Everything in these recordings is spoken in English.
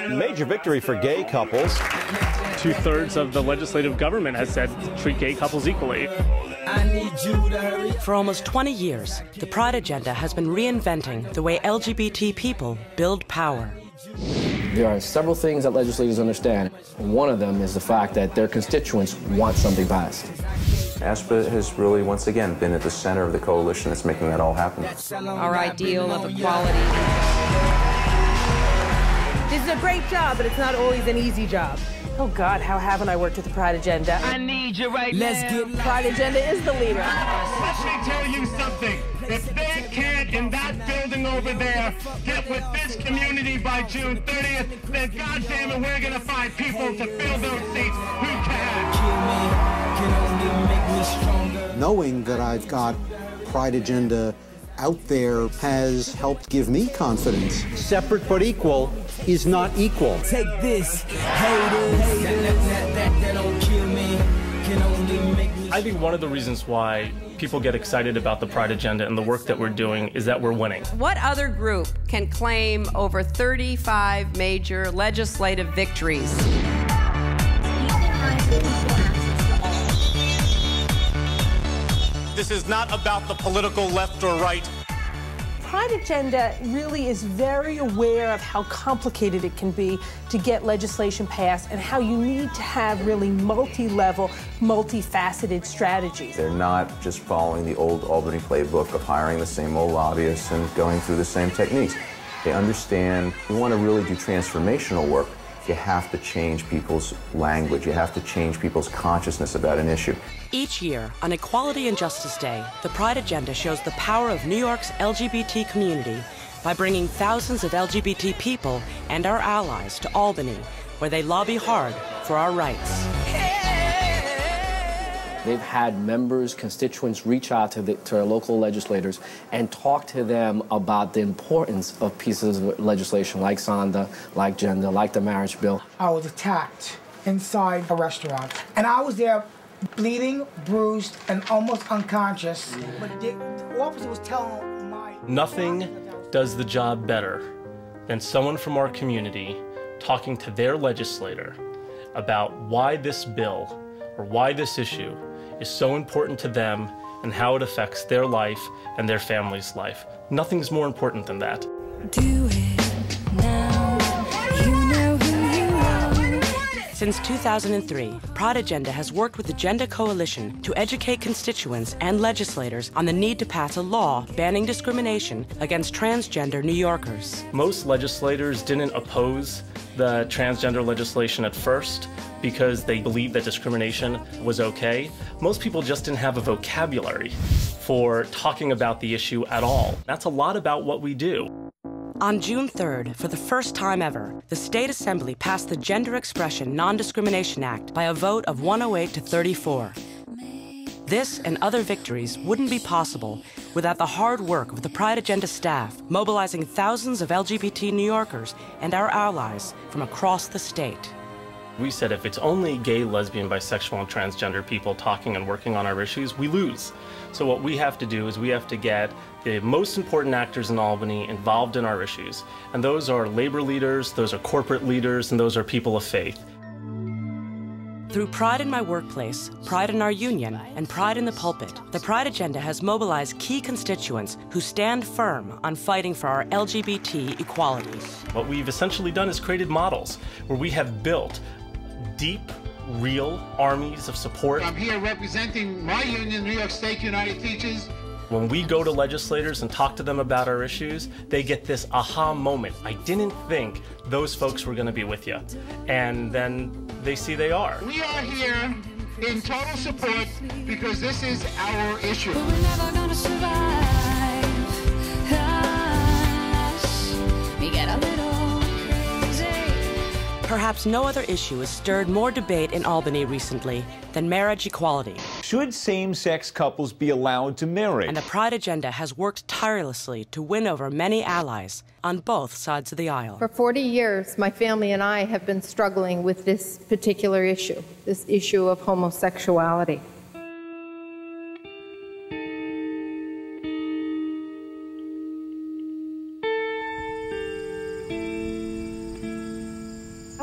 Major victory for gay couples. 2/3 of the legislative government has said treat gay couples equally. For almost 20 years, the Pride agenda has been reinventing the way LGBT people build power. There are several things that legislators understand. One of them is the fact that their constituents want something passed. ASPA has really, once again, been at the center of the coalition that's making that all happen. Our ideal of equality. This is a great job, but it's not always an easy job. Oh God, how haven't I worked with the Pride agenda? I need you right now. Pride agenda is the leader. Let me tell you something. If they can't, in that building over there, get with this community by June 30th, then goddamn it, we're gonna find people to fill those seats who can. Knowing that I've got Pride agenda out there has helped give me confidence. Separate but equal is not equal. Take this, haters. That don't kill me. Can only make me. I think one of the reasons why people get excited about the Pride agenda and the work that we're doing is that we're winning. What other group can claim over 35 major legislative victories? This is not about the political left or right. Pride agenda really is very aware of how complicated it can be to get legislation passed and how you need to have really multi-level, multifaceted strategies. They're not just following the old Albany playbook of hiring the same old lobbyists and going through the same techniques. They understand you want to really do transformational work. You have to change people's language. You have to change people's consciousness about an issue. Each year, on Equality and Justice Day, the Pride agenda shows the power of New York's LGBT community by bringing thousands of LGBT people and our allies to Albany, where they lobby hard for our rights. They've had members, constituents reach out to our local legislators and talk to them about the importance of pieces of legislation like SONDA, like gender, like the marriage bill. I was attacked inside a restaurant, and I was there bleeding, bruised, and almost unconscious. But the officer was telling my... Nothing does the job better than someone from our community talking to their legislator about why this bill or why this issue is so important to them and how it affects their life and their family's life. Nothing's more important than that. Do it now. You know who you are. Since 2003, Pride Agenda has worked with the Gender Coalition to educate constituents and legislators on the need to pass a law banning discrimination against transgender New Yorkers. Most legislators didn't oppose the transgender legislation at first because they believed that discrimination was okay. Most people just didn't have a vocabulary for talking about the issue at all. That's a lot about what we do. On June 3rd, for the first time ever, the State Assembly passed the Gender Expression Non-Discrimination Act by a vote of 108 to 34. This and other victories wouldn't be possible without the hard work of the Pride Agenda staff, mobilizing thousands of LGBT New Yorkers and our allies from across the state. We said if it's only gay, lesbian, bisexual, and transgender people talking and working on our issues, we lose. So what we have to do is we have to get the most important actors in Albany involved in our issues. And those are labor leaders, those are corporate leaders, and those are people of faith. Through Pride in My Workplace, Pride in Our Union, and Pride in the Pulpit, the Pride Agenda has mobilized key constituents who stand firm on fighting for our LGBT equality. What we've essentially done is created models where we have built deep, real armies of support. I'm here representing my union, New York State United Teachers. When we go to legislators and talk to them about our issues, they get this aha moment. I didn't think those folks were going to be with you. And then they see they are. We are here in total support because this is our issue. But we're never gonna survive. We get a little crazy. Perhaps no other issue has stirred more debate in Albany recently than marriage equality. Should same-sex couples be allowed to marry? And the Pride Agenda has worked tirelessly to win over many allies on both sides of the aisle. For 40 years, my family and I have been struggling with this particular issue, this issue of homosexuality.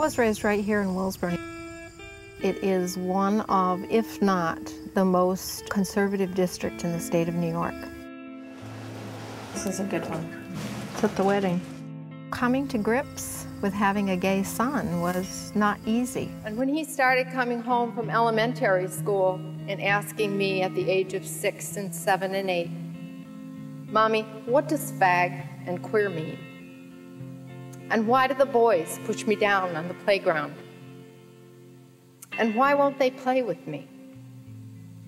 was raised right here in Willsboro. It is one of, if not, the most conservative district in the state of New York. This is a good one. It's at the wedding. Coming to grips with having a gay son was not easy. And when he started coming home from elementary school and asking me at the age of 6 and 7 and 8, "Mommy, what does fag and queer mean? And why do the boys push me down on the playground? And why won't they play with me?"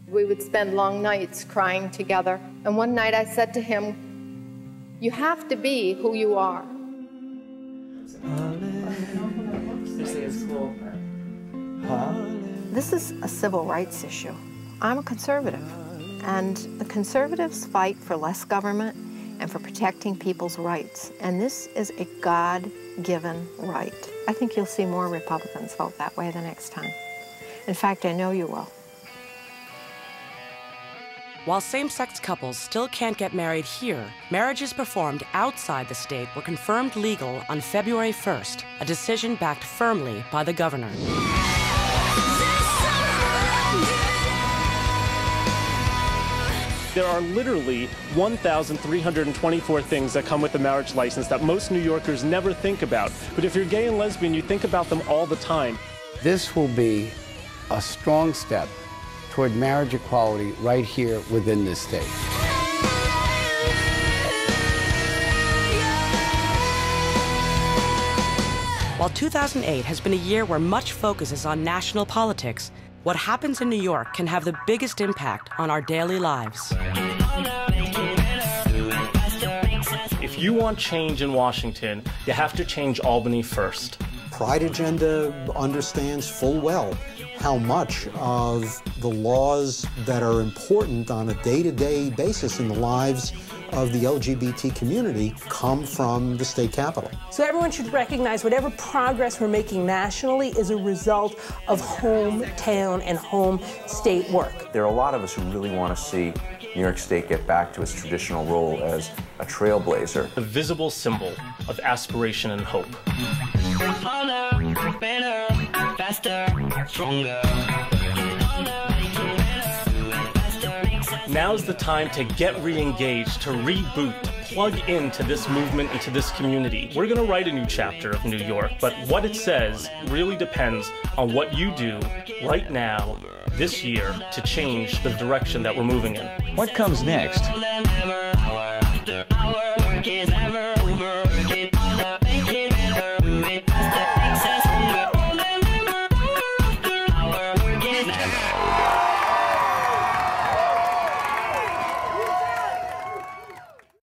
We would spend long nights crying together. And one night I said to him, "You have to be who you are." This is a civil rights issue. I'm a conservative, and the conservatives fight for less government and for protecting people's rights, and this is a God-given right. I think you'll see more Republicans vote that way the next time. In fact, I know you will. While same-sex couples still can't get married here, marriages performed outside the state were confirmed legal on February 1st, a decision backed firmly by the governor. There are literally 1,324 things that come with a marriage license that most New Yorkers never think about. But if you're gay and lesbian, you think about them all the time. This will be a strong step toward marriage equality right here within this state. While 2008 has been a year where much focus is on national politics, what happens in New York can have the biggest impact on our daily lives. If you want change in Washington, you have to change Albany first. Pride Agenda understands full well how much of the laws that are important on a day-to-day basis in the lives of the LGBT community come from the state capitol. So everyone should recognize whatever progress we're making nationally is a result of hometown and home state work. There are a lot of us who really want to see New York State get back to its traditional role as a trailblazer. The visible symbol of aspiration and hope. Harder, better, faster, stronger. Now's the time to get re-engaged, to reboot, to plug into this movement, into this community. We're going to write a new chapter of New York, but what it says really depends on what you do right now, this year, to change the direction that we're moving in. What comes next?